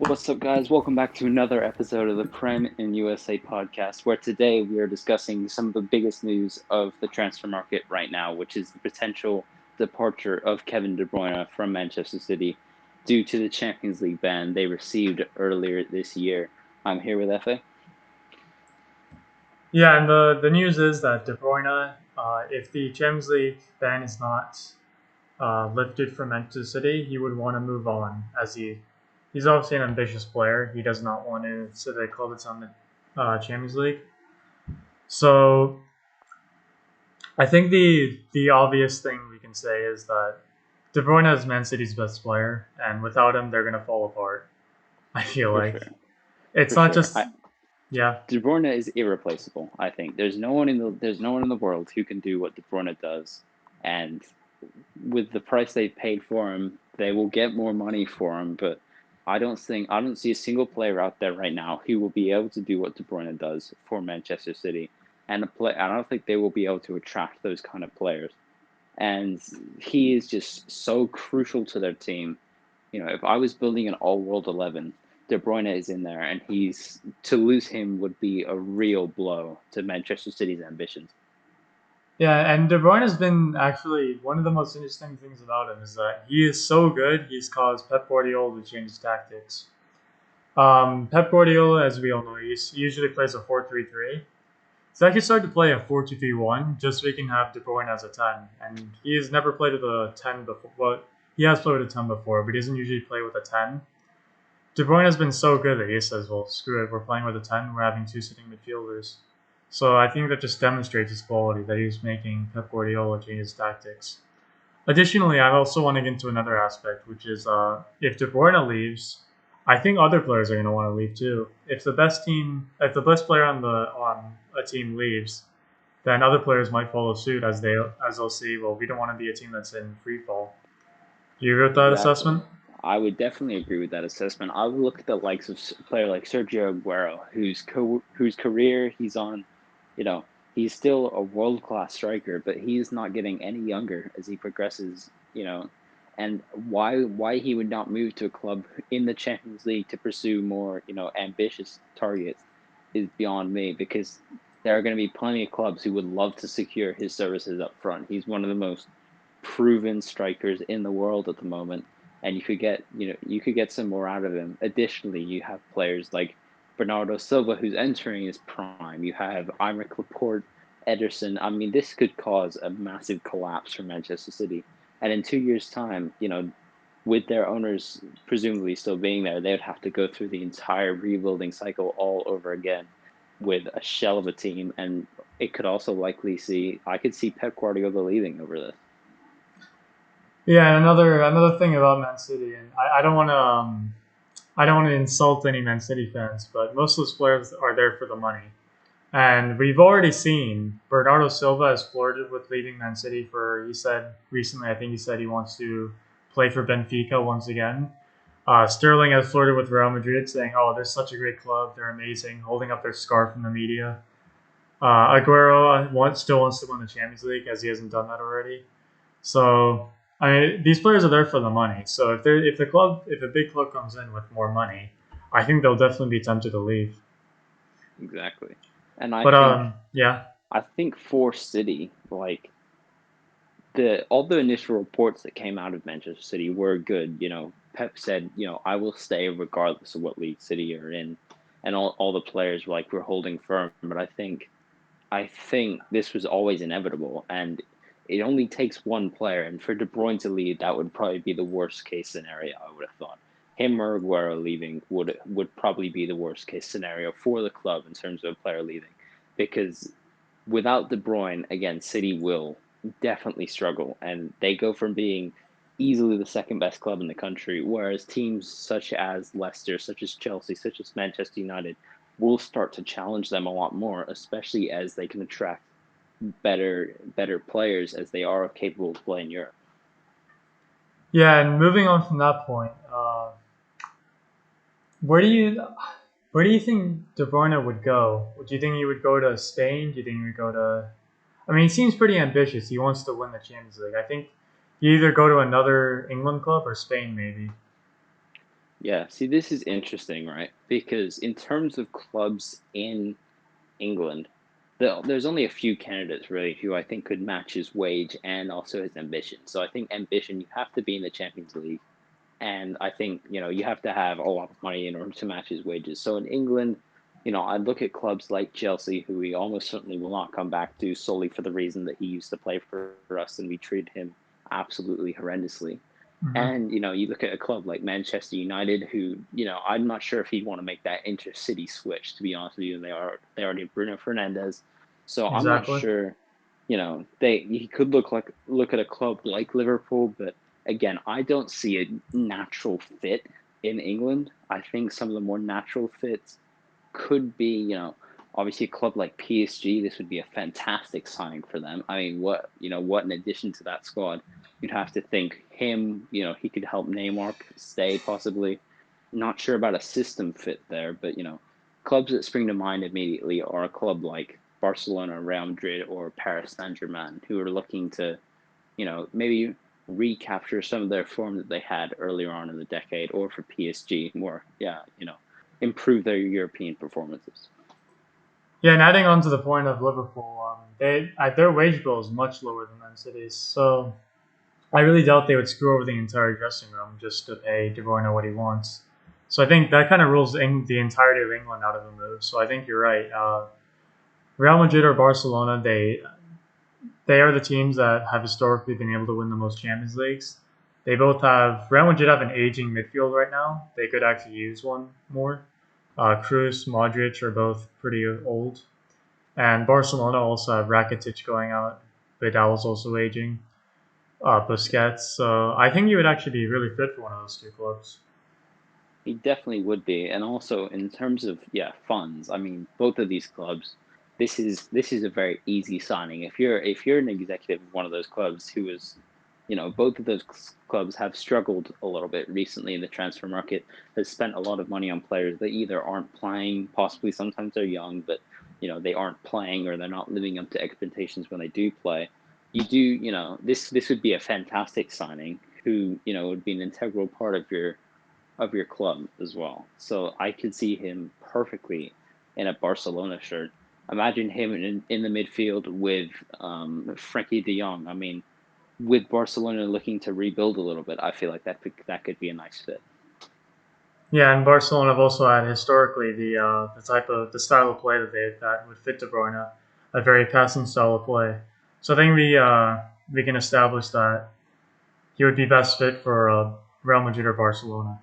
What's up, guys? Welcome back to another episode of the Prem in USA podcast, where today we are discussing some of the biggest news of the transfer market right now, which is the potential departure of Kevin De Bruyne from Manchester City due to the Champions League ban they received earlier this year. I'm here with Efe. Yeah, and the news is that De Bruyne, if the Champions League ban is not lifted from Manchester City, he would want to move on, as he's obviously an ambitious player. He does not want to sit at a club that's on the Champions League. So I think the obvious thing we can say is that De Bruyne is Man City's best player, and without him, they're gonna fall apart. I feel For like sure, it's for not sure. just yeah. De Bruyne is irreplaceable. I think there's no one in the world who can do what De Bruyne does, and with the price they've paid for him, they will get more money for him. But I don't see a single player out there right now who will be able to do what De Bruyne does for Manchester City, and I don't think they will be able to attract those kind of players. And he is just so crucial to their team. If I was building an all-world 11, De Bruyne is in there, and he's to lose him would be a real blow to Manchester City's ambitions. Yeah, and De Bruyne has been actually one of the most interesting things about him is that he is so good. He's caused Pep Guardiola to change his tactics. Pep Guardiola, as we all know, he usually plays a 4-3-3. He's actually started to play a 4-2-3-1 just so he can have De Bruyne as a 10. And he has never played with a 10 before. Well, he has played with a 10 before, but he doesn't usually play with a 10. De Bruyne has been so good that he says, well, screw it, we're playing with a 10, we're having two sitting midfielders. So I think that just demonstrates his quality that he's making Pep Guardiola change his tactics. Additionally, I also want to get into another aspect, which is if De Bruyne leaves, I think other players are going to want to leave too. If the best player on a team leaves, then other players might follow suit as they'll see. Well, we don't want to be a team that's in free fall. Do you agree with that Exactly. assessment? I would definitely agree with that assessment. I would look at the likes of a player like Sergio Aguero, whose career he's on. You know, he's still a world class striker, but he's not getting any younger as he progresses. And why he would not move to a club in the Champions League to pursue more ambitious targets is beyond me, because there are going to be plenty of clubs who would love to secure his services up front. He's one of the most proven strikers in the world at the moment, and you could get some more out of him. Additionally, you have players like Bernardo Silva, who's entering his prime. You have Imric Laporte, Ederson. I mean, this could cause a massive collapse for Manchester City. And in 2 years' time, with their owners presumably still being there, they would have to go through the entire rebuilding cycle all over again with a shell of a team. And it could also I could see Pep Guardiola leaving over this. Yeah, and another thing about Man City, and I don't want to insult any Man City fans, but most of those players are there for the money. And we've already seen Bernardo Silva has flirted with leaving Man City he said recently, I think he said he wants to play for Benfica once again. Sterling has flirted with Real Madrid, saying, oh, they're such a great club, they're amazing, holding up their scarf in the media. Aguero still wants to win the Champions League, as he hasn't done that already. So, I mean, these players are there for the money. So if a big club comes in with more money, I think they'll definitely be tempted to leave. Exactly. And I But think yeah, I think for City, like the all the initial reports that came out of Manchester City were good. Pep said, I will stay regardless of what league City are in, and all the players were like, we're holding firm. But I think this was always inevitable, and it only takes one player, and for De Bruyne to leave, that would probably be the worst case scenario. I would have thought him or Aguero leaving would probably be the worst case scenario for the club in terms of a player leaving, because without De Bruyne, again, City will definitely struggle, and they go from being easily the second best club in the country, whereas teams such as Leicester, such as Chelsea, such as Manchester United will start to challenge them a lot more, especially as they can attract better players as they are capable of playing Europe. yeah. And moving on from that point, where do you where do you think De Bruyne would go? Do you think he would go to Spain? Do you think he would go to? I mean, he seems pretty ambitious. He wants to win the Champions League. I think he either go to another England club or Spain, maybe. Yeah, see, this is interesting, right? Because in terms of clubs in England, there's only a few candidates really who I think could match his wage and also his ambition. So I think ambition, you have to be in the Champions League. And I think, you have to have a lot of money in order to match his wages. So in England, I look at clubs like Chelsea, who he almost certainly will not come back to solely for the reason that he used to play for us and we treated him absolutely horrendously. Hmm. And, you look at a club like Manchester United, who, I'm not sure if he'd want to make that intercity switch, to be honest with you. They already have Bruno Fernandez. So I'm not Exactly. sure, he could look at a club like Liverpool, but again, I don't see a natural fit in England. I think some of the more natural fits could be, obviously a club like PSG. This would be a fantastic signing for them. I mean, what in addition to that squad, you'd have to think him. He could help Neymar stay possibly. Not sure about a system fit there, but clubs that spring to mind immediately are a club like Barcelona, Real Madrid, or Paris Saint-Germain, who are looking to, maybe recapture some of their form that they had earlier on in the decade, or for PSG, more, yeah, improve their European performances. Yeah, and adding on to the point of Liverpool, their wage bill is much lower than Man City's, so I really doubt they would screw over the entire dressing room just to pay De Bruyne what he wants. So I think that kind of rules the entirety of England out of the move. So I think you're right. Real Madrid or Barcelona, they are the teams that have historically been able to win the most Champions Leagues. They both have Real Madrid have an aging midfield right now. They could actually use one more. Cruz, Modric are both pretty old, and Barcelona also have Rakitic going out. Vidal's also aging. Busquets. So I think you would actually be really fit for one of those two clubs. He definitely would be, and also in terms of, yeah, funds. I mean, both of these clubs. This is a very easy signing. If you're an executive of one of those clubs who is, both of those clubs have struggled a little bit recently in the transfer market. Has spent a lot of money on players that either aren't playing, possibly sometimes they're young, but they aren't playing or they're not living up to expectations when they do play. This would be a fantastic signing. Who would be an integral part of your club as well. So I could see him perfectly in a Barcelona shirt. Imagine him in the midfield with Frankie De Jong. I mean, with Barcelona looking to rebuild a little bit, I feel like that could be a nice fit. Yeah, and Barcelona have also had historically the style of play that would fit De Bruyne, a very passing style of play. So I think we can establish that he would be best fit for Real Madrid or Barcelona.